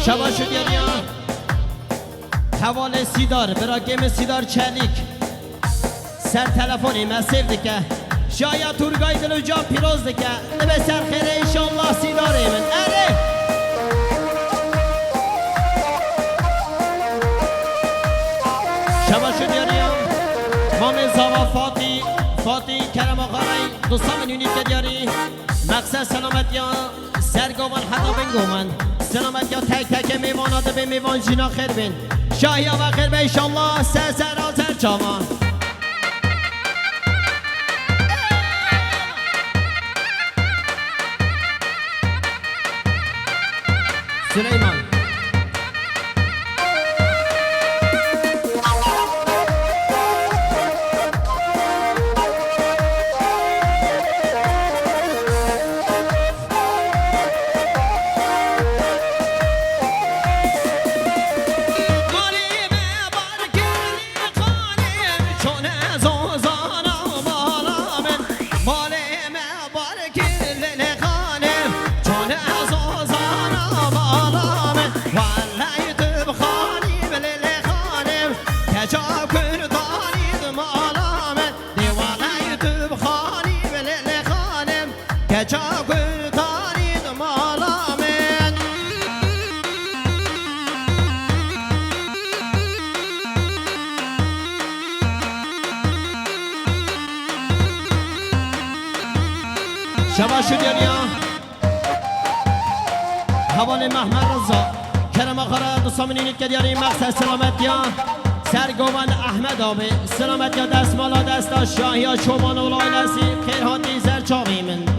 شبا شد یعنی حوال سیدار برا گیم سیدار چلیک سر تلفونی مسیف دکه شاید تورگای دلو جان پیروز دکه نبه سر خیره انشالله سیداره من اره شبا شد یعنی مام زاوا فاتی کرم آخاری دوستان یونیت دیاری مقصد سلامتی ها سرگوان حتی بنگومن سلامتی ها تک تک میوانات به میوان جینا خیر بین شاهی ها و خیر به انشالله سر آزر چامان سلیمان شبا شد یعنی حوال محمد رضا کرم آخر دوستان اینید که دیاری مقصد سلامتی ها سرگوان احمد آبه سلامتی ها دست مالا دستا شاهی ها چوبان اولای نسی خیرهاتی زر چاقی من